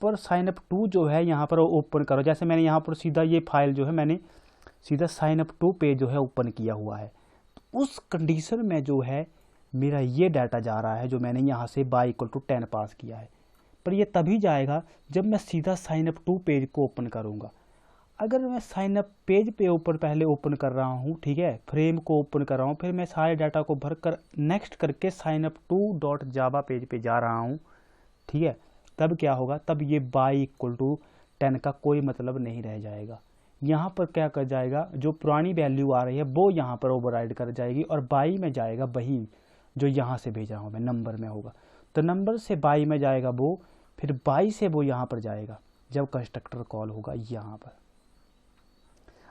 पर sign up to जो है यहाँ पर ओपन करो। जैसे मैंने यहाँ पर सीधा ये फाइल जो है मैंने सीधा साइन अप टू पेज जो है ओपन किया हुआ है, तो उस कंडीशन में जो है मेरा ये डाटा जा रहा है जो मैंने यहाँ से बाई इक्वल टू 10 पास किया है। पर ये तभी जाएगा जब मैं सीधा साइन अप टू पेज को ओपन करूँगा। अगर मैं साइन अप पेज पे ऊपर पहले ओपन कर रहा हूँ, ठीक है, फ्रेम को ओपन कर रहा हूँ, फिर मैं सारे डाटा को भर कर नेक्स्ट करके sign up two dot java page पे जा रहा हूँ, ठीक है, तब क्या होगा, तब ये बाई इक्वल टू 10 का कोई मतलब नहीं रह जाएगा। यहाँ पर क्या कर जाएगा, जो पुरानी वैल्यू आ रही है वो यहाँ पर ओवरराइड कर जाएगी और बाई में जाएगा वही जो यहाँ से भेजा हूँ मैं, नंबर में होगा, तो नंबर से बाई में जाएगा वो, फिर बाई से वो यहाँ पर जाएगा जब कंस्ट्रक्टर कॉल होगा यहाँ पर।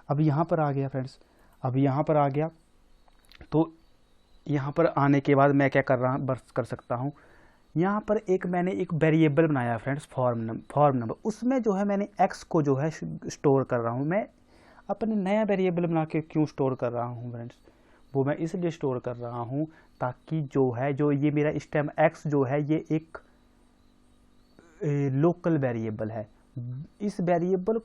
अब यहाँ पर आ गया फ्रेंड्स, अब यहाँ पर आ गया, तो यहाँ पर आने के बाद मैं क्या कर सकता हूँ, यहाँ पर मैंने एक वेरिएबल बनाया है फ्रेंड्स, फॉर्म नंबर, उसमें जो है मैंने एक्स को जो है स्टोर कर रहा हूँ। मैं अपने नया वेरिएबल बना के क्यों स्टोर कर रहा हूँ फ्रेंड्स, वो मैं इसलिए स्टोर कर रहा हूँ ताकि जो ये मेरा स्टेम एक्स जो है ये एक लोकल वेरिएबल है। इस वेरिएबल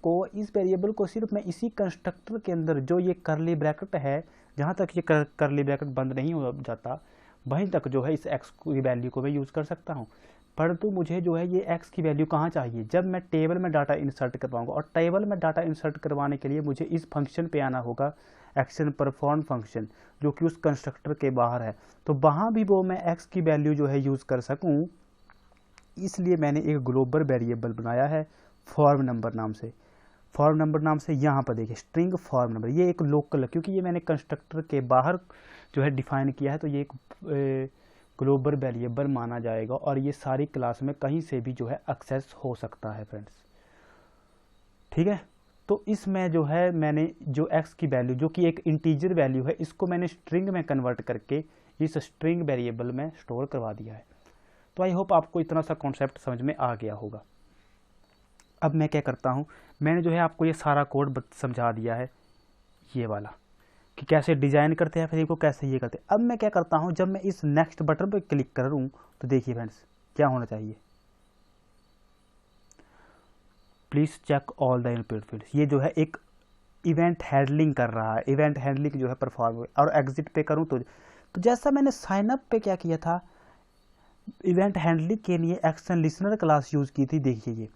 को सिर्फ मैं इसी कंस्ट्रक्टर के अंदर, जो ये करली ब्रैकेट है, जहाँ तक ये करली ब्रैकेट बंद नहीं हो जाता वहीं तक जो है इस एक्स की वैल्यू को मैं यूज़ कर सकता हूँ। परंतु मुझे जो है ये एक्स की वैल्यू कहाँ चाहिए, जब मैं टेबल में डाटा इंसर्ट करवाऊँगा, और टेबल में डाटा इंसर्ट करवाने के लिए मुझे इस फंक्शन पे आना होगा, एक्शन परफॉर्म फंक्शन, जो कि उस कंस्ट्रक्टर के बाहर है, तो वहाँ भी वो मैं एक्स की वैल्यू जो है यूज़ कर सकूँ, इसलिए मैंने एक ग्लोबल वेरिएबल बनाया है फॉर्म नंबर नाम से। फॉर्म नंबर नाम से यहाँ पर देखिए स्ट्रिंग फॉर्म नंबर, ये एक लोकल है क्योंकि ये मैंने कंस्ट्रक्टर के बाहर जो है डिफाइन किया है, तो ये एक ग्लोबल वेरिएबल माना जाएगा और ये सारी क्लास में कहीं से भी जो है एक्सेस हो सकता है फ्रेंड्स, ठीक है। तो इसमें जो है मैंने जो एक्स की वैल्यू जो कि एक इंटीजर वैल्यू है, इसको मैंने स्ट्रिंग में कन्वर्ट करके इस स्ट्रिंग वेरिएबल में स्टोर करवा दिया है। तो आई होप आपको इतना सा कॉन्सेप्ट समझ में आ गया होगा। अब मैं क्या करता हूँ, मैंने जो है आपको ये सारा कोड समझा दिया है, ये वाला कि कैसे डिज़ाइन करते हैं फ्रेम को, कैसे ये करते हैं। अब मैं क्या करता हूँ, जब मैं इस नेक्स्ट बटन पर क्लिक करूँ तो देखिए फ्रेंड्स क्या होना चाहिए, please check all the input fields, ये जो है एक इवेंट हैंडलिंग कर रहा है, इवेंट हैंडलिंग जो है परफॉर्म, और एग्जिट पे करूँ तो जैसा मैंने साइनअप पे क्या किया था, इवेंट हैंडलिंग के लिए एक्शन लिसनर क्लास यूज़ की थी, देखिए ये,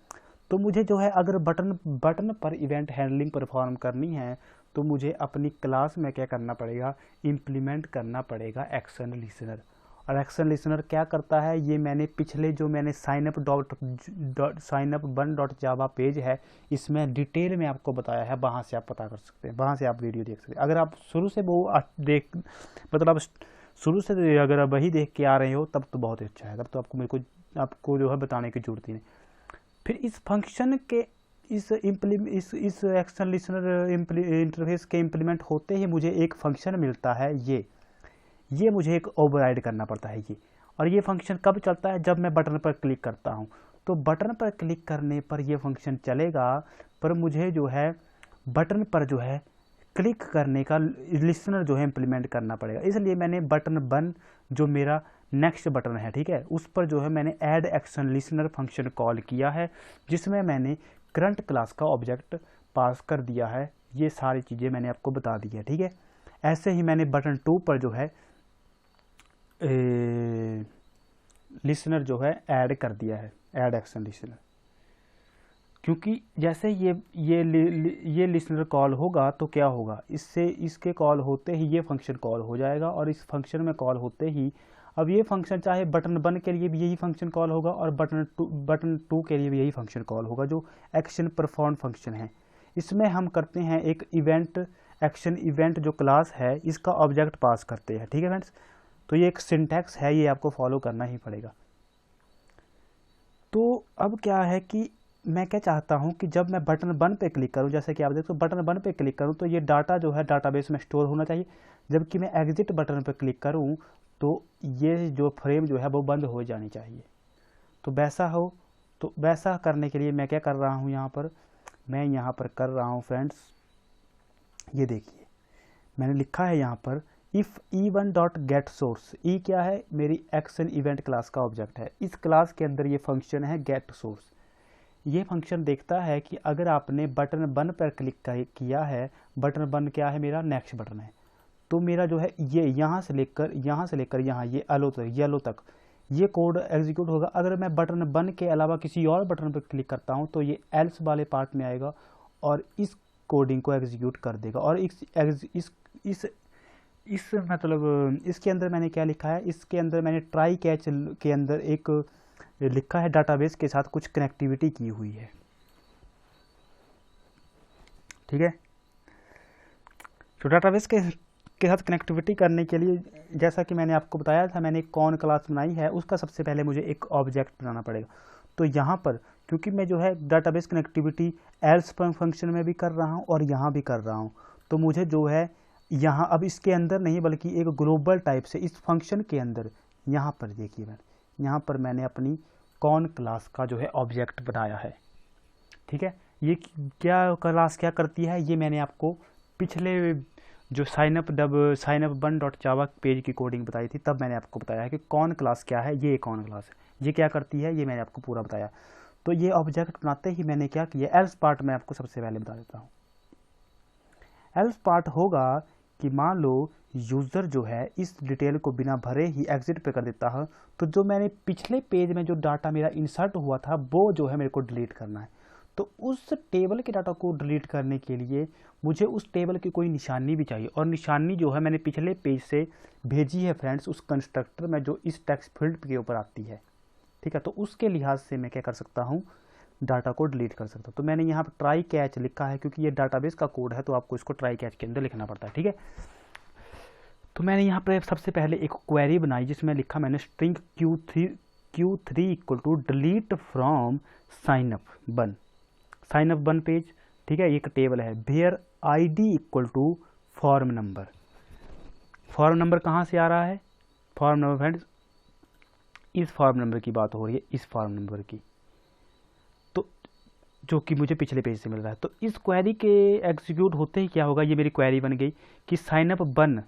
तो मुझे जो है अगर बटन पर इवेंट हैंडलिंग परफॉर्म करनी है तो मुझे अपनी क्लास में क्या करना पड़ेगा, इम्प्लीमेंट करना पड़ेगा एक्शन लिसनर। और एक्शन लिसनर क्या करता है, ये मैंने पिछले जो मैंने signup one dot java page है, इसमें डिटेल में आपको बताया है, वहाँ से आप पता कर सकते हैं, वहाँ से आप वीडियो देख सकते हैं। अगर आप शुरू से वो मतलब शुरू से अगर आप वही देख के आ रहे हो तब तो बहुत अच्छा है, तब तो आपको जो है बताने की जरूरत ही नहीं। फिर इस फंक्शन के इस एक्शन लिसनर इंटरफेस के इम्प्लीमेंट होते ही मुझे एक फंक्शन मिलता है, ये मुझे एक ओवरराइड करना पड़ता है ये। और ये फंक्शन कब चलता है, जब मैं बटन पर क्लिक करता हूँ, तो बटन पर क्लिक करने पर ये फंक्शन चलेगा, पर मुझे जो है बटन पर जो है क्लिक करने का लिसनर जो है इम्प्लीमेंट करना पड़ेगा। इसलिए मैंने बटन वन जो मेरा नेक्स्ट बटन है, ठीक है, उस पर जो है मैंने add action listener function call किया है, जिसमें मैंने करंट क्लास का ऑब्जेक्ट पास कर दिया है। ये सारी चीज़ें मैंने आपको बता दी है, ठीक है। ऐसे ही मैंने बटन टू पर जो है लिसनर जो है ऐड कर दिया है, ऐड एक्शन लिसनर, क्योंकि जैसे ये लिसनर कॉल होगा तो क्या होगा, इसके कॉल होते ही ये फंक्शन कॉल हो जाएगा, और इस फंक्शन में कॉल होते ही अब ये फंक्शन चाहे बटन वन के लिए भी यही फंक्शन कॉल होगा और बटन टू के लिए भी यही फंक्शन कॉल होगा, जो एक्शन परफॉर्म फंक्शन है। इसमें हम करते हैं एक इवेंट जो क्लास है इसका ऑब्जेक्ट पास करते हैं, ठीक है फ्रेंड्स। तो ये एक सिंटैक्स है, ये आपको फॉलो करना ही पड़ेगा। तो अब क्या है कि मैं क्या चाहता हूं कि जब मैं बटन वन पे क्लिक करूं, जैसे कि आप देखो बटन वन पे क्लिक करूं तो ये डाटा जो है डाटाबेस में स्टोर होना चाहिए, जबकि मैं एग्जिट बटन पे क्लिक करूं तो ये जो फ्रेम जो है वो बंद हो जानी चाहिए। तो वैसा करने के लिए मैं क्या कर रहा हूँ, मैं यहाँ पर कर रहा हूँ फ्रेंड्स, ये देखिए मैंने लिखा है यहाँ पर if e1 dot get source, e क्या है, मेरी एक्शन इवेंट क्लास का ऑब्जेक्ट है, इस क्लास के अंदर ये फंक्शन है गेट सोर्स। ये फंक्शन देखता है कि अगर आपने बटन 1 पर क्लिक किया है, बटन 1 क्या है मेरा, नेक्स्ट बटन है, तो मेरा जो है ये यहाँ से लेकर यहाँ ये येलो तक ये कोड एग्जीक्यूट होगा। अगर मैं बटन 1 के अलावा किसी और बटन पर क्लिक करता हूँ तो ये एल्स वाले पार्ट में आएगा और इस कोडिंग को एग्जीक्यूट कर देगा। और इस मतलब इसके अंदर मैंने क्या लिखा है, इसके अंदर मैंने ट्राई कैच के अंदर एक लिखा है डाटाबेस के साथ कुछ कनेक्टिविटी की हुई है, ठीक है। तो डाटाबेस के साथ कनेक्टिविटी करने के लिए, जैसा कि मैंने आपको बताया था, मैंने एक कौन क्लास बनाई है, उसका सबसे पहले मुझे एक ऑब्जेक्ट बनाना पड़ेगा। तो यहाँ पर क्योंकि मैं जो है डाटाबेस कनेक्टिविटी एल्स फंक्शन में भी कर रहा हूँ और यहाँ भी कर रहा हूँ, तो मुझे जो है यहाँ अब इसके अंदर नहीं बल्कि एक ग्लोबल टाइप से इस फंक्शन के अंदर यहाँ पर देखिए यहाँ पर मैंने अपनी कौन क्लास का जो है ऑब्जेक्ट बनाया है, ठीक है। ये क्या क्लास क्या करती है, ये मैंने आपको पिछले जो साइनअप 1.java पेज की कोडिंग बताई थी तब मैंने आपको बताया है कि कौन क्लास क्या है। ये कौन क्लास है, ये क्या करती है, ये मैंने आपको पूरा बताया। तो ये ऑब्जेक्ट बनाते ही मैंने क्या किया, एल्स पार्ट में आपको सबसे पहले बता देता हूँ। एल्स पार्ट होगा कि मान लो यूज़र जो है इस डिटेल को बिना भरे ही एग्जिट पे कर देता है, तो जो मैंने पिछले पेज में जो डाटा मेरा इंसर्ट हुआ था वो जो है मेरे को डिलीट करना है। तो उस टेबल के डाटा को डिलीट करने के लिए मुझे उस टेबल की कोई निशानी भी चाहिए, और निशानी जो है मैंने पिछले पेज से भेजी है फ्रेंड्स उस कंस्ट्रक्टर में जो इस टेक्स्ट फील्ड के ऊपर आती है, ठीक है। तो उसके लिहाज से मैं क्या कर सकता हूँ, डाटा को डिलीट कर सकता हूँ। तो मैंने यहाँ पर ट्राई कैच लिखा है क्योंकि ये डाटाबेस का कोड है तो आपको इसको ट्राई कैच के अंदर लिखना पड़ता है, ठीक है। तो मैंने यहाँ पर सबसे पहले एक क्वेरी बनाई जिसमें लिखा मैंने string Q3 equal to delete from signup 1 page, ठीक है। एक टेबल है where ID equal to form number. Form number कहाँ से आ रहा है, फॉर्म नंबर फ्रेंड्स इस फॉर्म नंबर की बात हो रही है, इस फॉर्म नंबर की, तो जो कि मुझे पिछले पेज से मिल रहा है। तो इस क्वेरी के एग्जीक्यूट होते ही क्या होगा, ये मेरी क्वेरी बन गई कि साइनअप 1,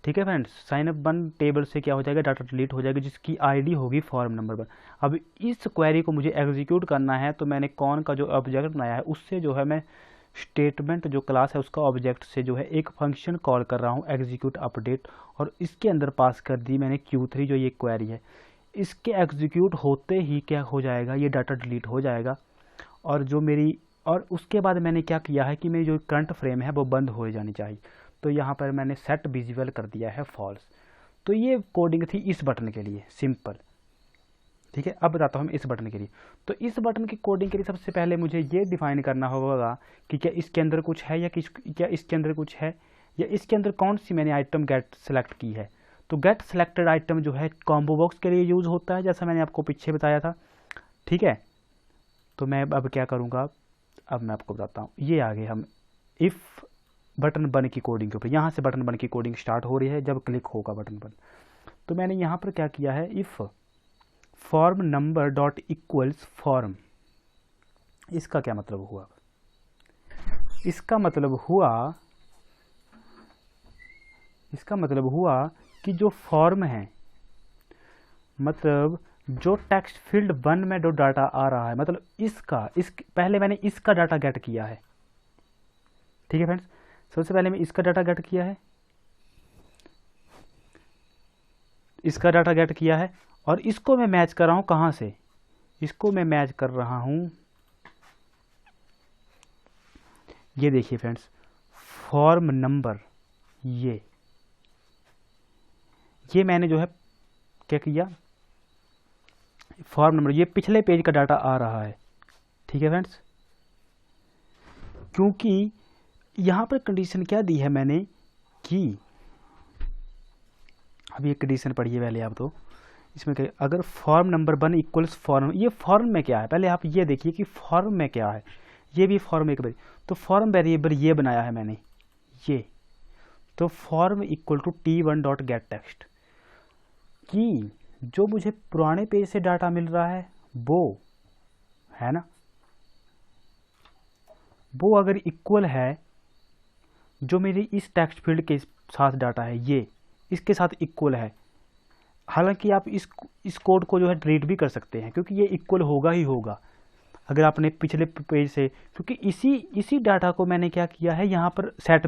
ठीक है फ्रेंड्स, साइनअप 1 टेबल से क्या हो जाएगा, डाटा डिलीट हो जाएगा जिसकी ID होगी फॉर्म नंबर 1। अब इस क्वेरी को मुझे एग्जीक्यूट करना है तो मैंने कौन का जो ऑब्जेक्ट बनाया है उससे जो है मैं स्टेटमेंट जो क्लास है उसका ऑब्जेक्ट से जो है एक फंक्शन कॉल कर रहा हूँ एग्जीक्यूट अपडेट, और इसके अंदर पास कर दी मैंने Q3 जो ये क्वेरी है। इसके एग्जीक्यूट होते ही क्या हो जाएगा, ये डाटा डिलीट हो जाएगा। और जो मेरी और उसके बाद मैंने क्या किया है कि मेरी जो करंट फ्रेम है वो बंद हो जानी चाहिए, तो यहाँ पर मैंने सेट विजुअल कर दिया है फॉल्स। तो ये कोडिंग थी इस बटन के लिए, सिंपल, ठीक है। अब बताता हूँ इस बटन के लिए। तो इस बटन की कोडिंग के लिए सबसे पहले मुझे ये डिफाइन करना होगा कि क्या इसके अंदर कुछ है या क्या इसके अंदर कुछ है, या इसके अंदर कौन सी मैंने आइटम गेट सेलेक्ट की है। तो गेट सेलेक्टेड आइटम जो है कॉम्बो बॉक्स के लिए यूज़ होता है, जैसा मैंने आपको पीछे बताया था, ठीक है। तो मैं अब क्या करूँगा, अब मैं आपको बताता हूँ। ये आगे हम इफ़ बटन 1 की कोडिंग के ऊपर, यहाँ से बटन 1 की कोडिंग स्टार्ट हो रही है जब क्लिक होगा बटन 1। तो मैंने यहाँ पर क्या किया है, if form number dot equals form. इसका क्या मतलब हुआ, इसका मतलब हुआ कि जो फॉर्म है, मतलब जो टेक्स्ट फील्ड 1 में जो डाटा आ रहा है, मतलब पहले मैंने इसका डाटा गेट किया है, ठीक है फ्रेंड्स। सबसे पहले मैं इसका डाटा गेट किया है, इसका डाटा गेट किया है, और इसको मैं मैच कर रहा हूं कहां से, इसको मैं मैच कर रहा हूं, ये देखिए फ्रेंड्स, फॉर्म नंबर, ये मैंने जो है क्या किया, फॉर्म नंबर, ये पिछले पेज का डाटा आ रहा है, ठीक है फ्रेंड्स। क्योंकि यहां पर कंडीशन क्या दी है मैंने कि, अब ये कंडीशन पढ़िए पहले आप, तो इसमें क्या, अगर फॉर्म नंबर 1 इक्वल्स फॉर्म, ये फॉर्म में क्या है, पहले आप ये देखिए कि फॉर्म में क्या है, ये भी फॉर्म एक तो फॉर्म वेरिएबल ये बनाया है मैंने, ये तो form equal to T1 dot get text, कि जो मुझे पुराने पेज से डाटा मिल रहा है वो है ना, वो अगर इक्वल है जो मेरी इस टेक्स्ट फील्ड के साथ डाटा है, ये इसके साथ इक्वल है। हालांकि आप इस कोड को जो है डिलीट भी कर सकते हैं क्योंकि ये इक्वल होगा ही होगा। अगर आपने पिछले पेज से, क्योंकि इसी डाटा को मैंने क्या किया है यहाँ पर सेट